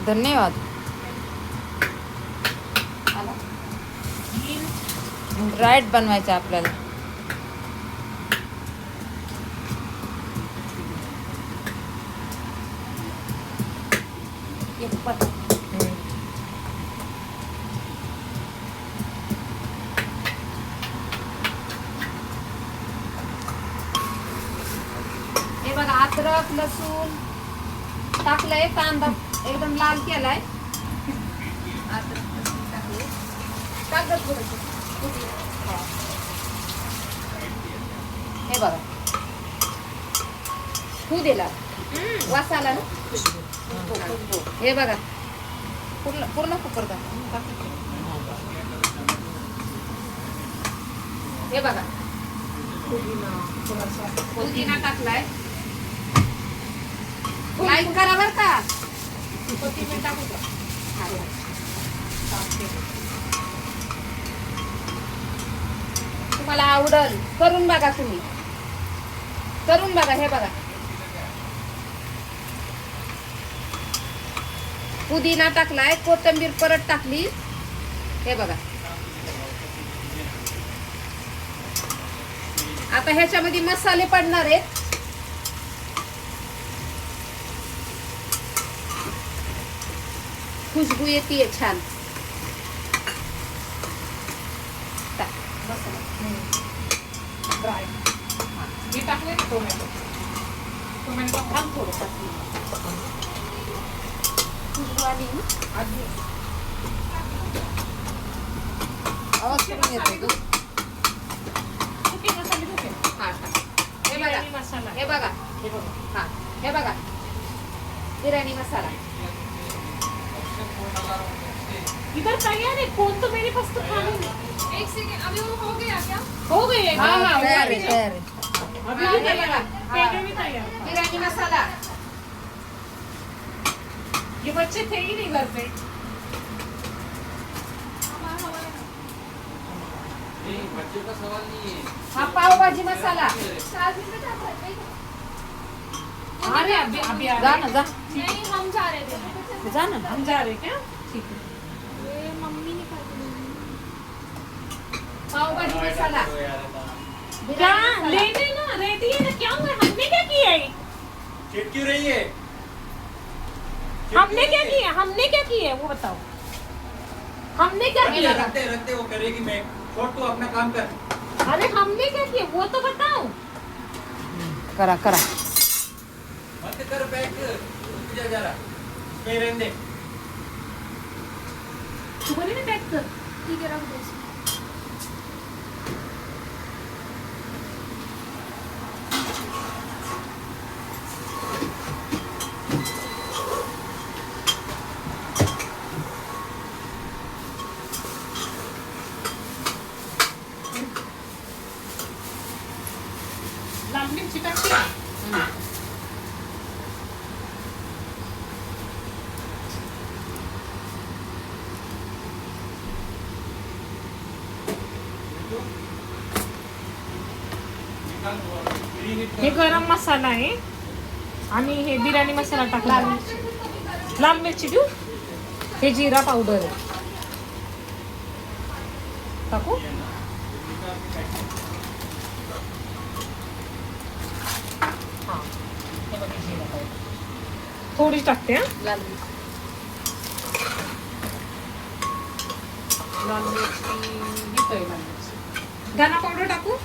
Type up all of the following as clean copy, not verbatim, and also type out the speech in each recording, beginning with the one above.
धन्यवाद. राईट बनवायचं आपल्याला. हे बघा अद्रक लसूण टाकलंय, कांदा एकदम लाल केलाय. अद्रक लसूण टाकले, टाकत थोडंसं. हे बघा तू दिला वास आला ना. हे बघा पूर्ण पूर्ण कुकर का. हे बघा पुदिना टाकलाय. लाईक करा बर का. कोथिंबीर टाकू का. तुम्हाला आवडल करून बघा, तुम्ही करून बघा. हे बघा पुदिना टाकलाय, कोथिंबीर परत टाकली. हे बघा आता ह्याच्यामध्ये मसाले पडणार आहेत. खुशबू येते छान. ड्राय मी टाकले टोमॅटो. टोमॅटो घाल थोडं. खुशबू आली ना. आवाज करून येतो. सुके मसाले सुके. हा हे बघा बिर्याणी मसाला. हे बघा हे बघा. हा हे बघा बिर्याणी मसाला. इधर तैयार है. कौन तो मेरे पास तो खाने में. एक सेकंड, अभी वो हो गया क्या? हो गई है. हाँ, हाँ, तयार अभी आहे, तयार आहे. अभी हाँ, भी ये तैयार लगा. है. पहले भी तैयार था. बिर्याणी मसाला. ये बच्चे थे ही नहीं घर पे. नहीं, बच्चों का सवाल नहीं है. हा पावभाजी मसाला. अरे अभी आ जा रहे ना हैं. जा. नहीं, हम जा रहे थे. जा ना. हम जा रहे हैं क्या. ठीक आहे. ये मम्मी ने खा के पावभाजी मसाला. क्या बिर्याणी मसाला. लेने ना रेडी है ना. क्या हुआ. हमने क्या किया है. चिट क्यों रही है? हमने क्या किया. हमने क्या किया है वो बताओ. हमने क्या किया. रखते रखते वो करेगी. मैं छोड़ तू अपना काम कर. अरे हमने क्या किया वो तो बताओ. करा करा. मत कर बैठ. रुक जा जरा. इसमें रहने दे. तू बोली ना पैक कर. ठीक है, रख दो इसमें. लाल मिर्ची टाकते. हे गरम मसाला आहे आणि हे बिर्याणी मसाला टाकला. लाल मिरची देऊ. हे जिरा पावडर आहे. टाकू. हा. हे बघा जिरा पावडर. थोडीच टाकते. हा लाल मिरची. लाल मिरची घेतोय. लाल मिरची. धना पावडर टाकू.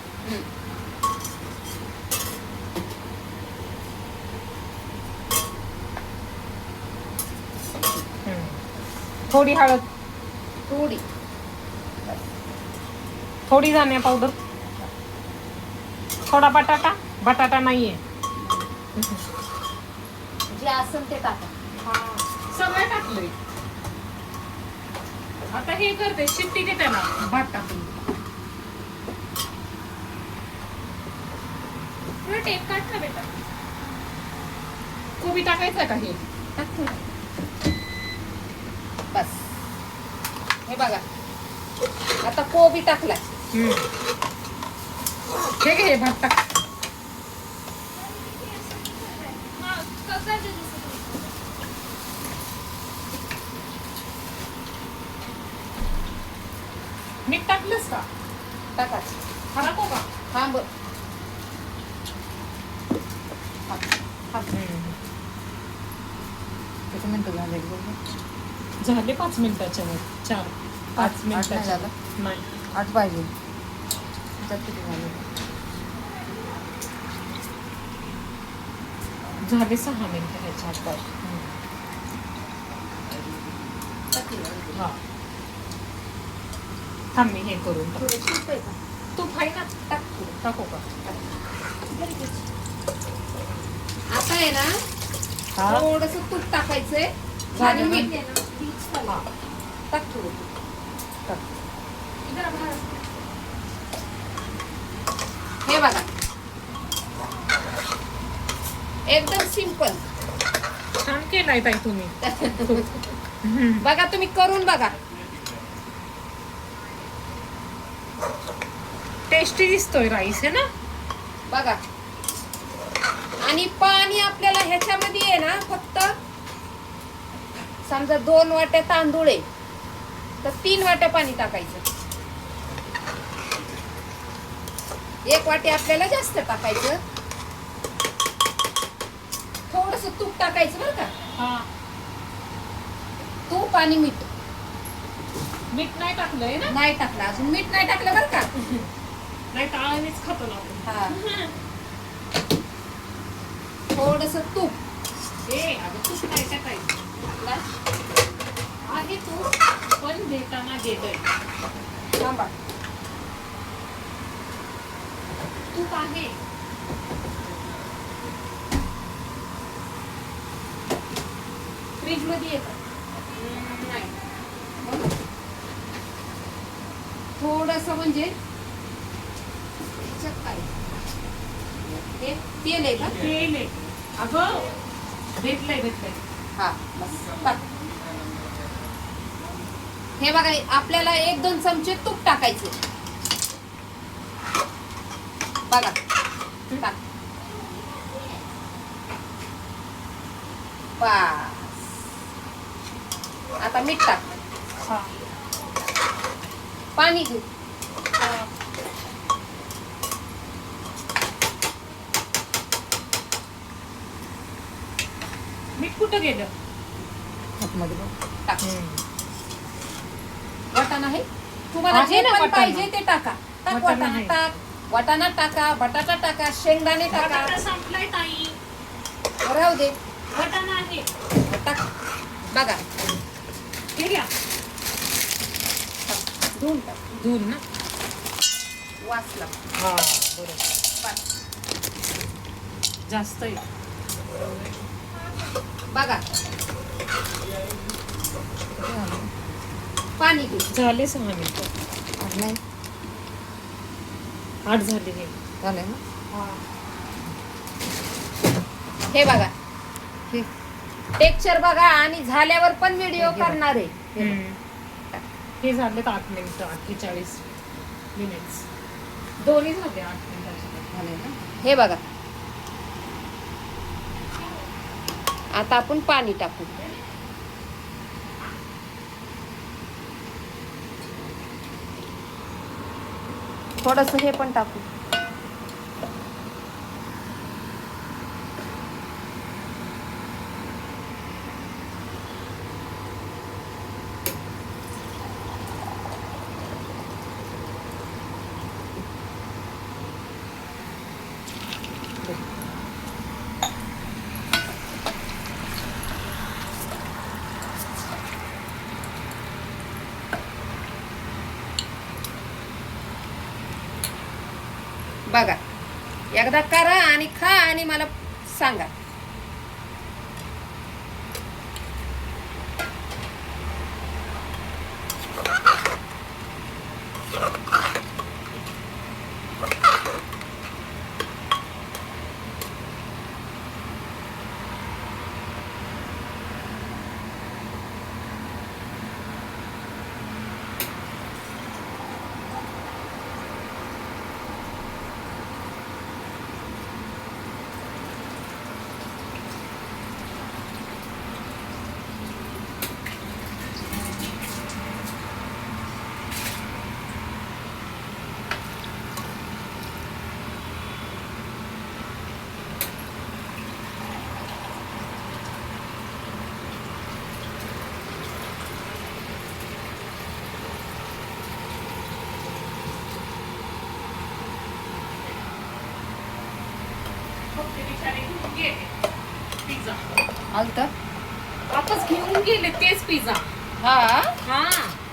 थोडी हळद. थोडी. थोडी धनिया पावडर. थोडा बटाटा. बटाटा नाहीये. जे असेल ते टाका. सगळं टाकलंय. आता हे करते शिट्टी घेते ना. भात टाकून. थोड़ा टेप काट ना बेटा. कोबी टाकायचं का हे. टाक थोडं. बस हे बघा आता कोबी टाकलाय. हे घे हे भात टाक. हाँ, कर दे जैसे तुम. टाकलंस का टाका टाको का थांब थांब थांब. किती मिनिटं झाले बघ. झाले 5 मिनिटाच्या वर 4 5 आठ नाही मिनिटाच्या झालं? वर. नाही 8 पाहिजे त्यात किती झाले झाले 6 मिनिटं ह्याच्या आत. हा थांब मी हे करून टाक. थोडं तूप आहे का? तूप आहे ना टाक थोडं. टाकू का आता आहे ना हा थोडस तूप टाकायचंय आणि झालं मीठ ना? हा टाक थोडं तूप. टाक. हे बघा एकदम सिंपल. छान केलाय ताई तुम्ही बघा तुम्ही करून बघा. टेस्टी दिसतोय राईस आहे ना बघा आणि पाणी आपल्याला ह्याच्यामध्ये आहे ना फक्त समजा 2 वाट्या तांदूळ आहे तर 3 वाट्या पाणी टाकायचं. 1 वाटी आपल्याला जास्त टाकायचं. थोडस तूप टाकायचं बरं का. हा तूप आणि मीठ मीठ नाही टाकलंय ना नाही टाकलं अजून. मीठ नाही टाकलं बरं का. नाही टाळणीच खातो ना आपण. हा थोडस तूप ए अगं तूप नाही टाकायचं टाकला. आहे तू पण देताना गेलंय थांबा तूप आहे फ्रीज मध्ये येतं नाही थोडस म्हणजे ह्याच्यात काय हे तेल आहे का. तेल आहे अगं भेटलंय हा बस टाक. हे बघा आपल्याला 1-2 चमचे तूप टाकायचे. बघा टाक. बस आता मीठ टाक. हा पाणी घेऊ. मीठ कुठं गेलं आतमध्ये बघ. टाक. वाटाणा आहे तुम्हाला आहे जे ना पण वाटाणा. पाहिजे ते टाका. टाक वाटाणा वाटाणा आहे. टाक. वाटाणा टाका बटाटा टाका शेंगदाणे टाका. बटाटा संपलाय ताई राहू दे वाटाणा आहे टाक. बघा हे घ्या धुवून टाक. धुवून ना वासला हा बरोबर बस. जास्त आहे बघा किती झाले? पाणी घेऊ. झाले 6 मिनिटं 8 नाही 8 झाले हे झाले ना हे बघा हे टेक्स्चर बघा आणि झाल्यावर पण व्हिडिओ करणार आहे. हे झाले 8 मिनिटं 48 मिनिट्स दोन्ही झाले 8 मिनिटाचे झाले ना हे बघा आता आपण पाणी टाकू. थोडस हे पण टाकू. बघा एकदा करा आणि खा आणि मला सांगा. वापस घेऊन गेले तेच पिझ्झा. हा हा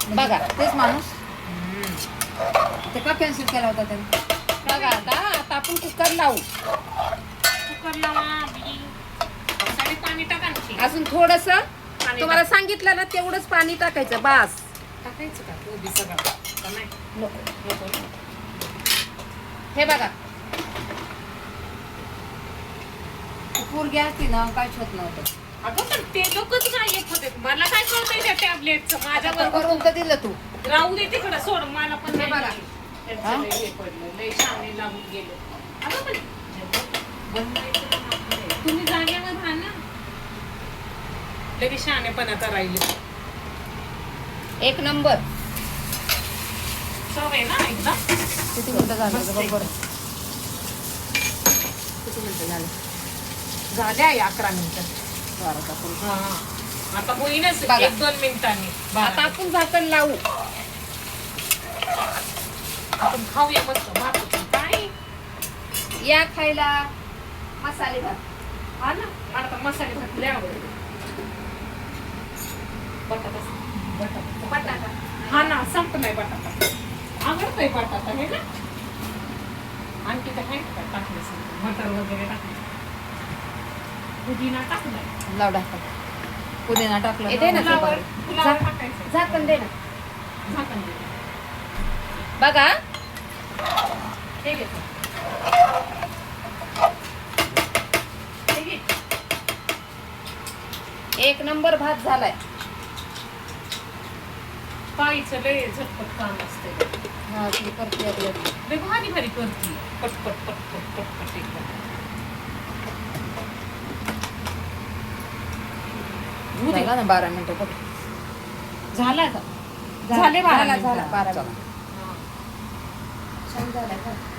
बघा तेच माणूस ते का कॅन्सल केला होता त्याने? बघा आता आपण कुकर लावू. कुकर लावा बी. पावसाळ्यात पाणी टाका ना की. अजून थोडस पाणी तुम्हाला सांगितलं ना तेवढंच पाणी टाकायचं बास. टाकायचं का कोबी सगळं का नाही? नको ना. हे बघा पोरगी असती ना काहीच होत नव्हतं. अगं पण ते लोकच नाही येत होते. मला काय कळतंय त्या टॅबलेटचं आता माझ्यावर करून तर दिलं तू. राहू दे तिकडं सोड. मला पण हे नाही बघा. माहिती. त्यांचं लय हे पडलं लय शाणे लागून गेले. अगं पण बनवायचं ना आपलं. तुम्ही जागेवर राहा ना. लगेच शाणेपणाचा राहिले. एक नंबर. चव आहे ना एकदम. किती मिनिटं झालं मस्त बघ बरं. किती मिनिटं झालं? झाले आहे 11 मिनिटं. बाराचा पुरुष. हा. आता होईनच बघा. 1-2 मिनिटांनी. आता आपण झाकण लावू. आपण खाऊया मस्त भात. काय या खायला मसाले भात. हा ना मला तर मसाले भात लय आवडतो. बटाटा हा ना संपलाय बटाटा. आवडतोय बटाटा हे ना. आणखी तर काय टाकलं मटर वगैरे टाकलं. पुदिना टाकलाय. लाव टाका. पुदिना टाकलं येते ना ना. फुलावर फुलावर टाकायचं. झाकण दे ना. झाकण दे. बघा हे घे. हे घे. एक नंबर भात झालाय. ताईचं लय झटपट काम असते. हा ती करते आपल्या. लय भारी भारी करते. पटपट पटपट पटपट एकदम. झाला ना 12 मिनिटं बघ. झाला का? झाले 12 झाला मिनिटं. 12 चला. हा. छान झालाय भात.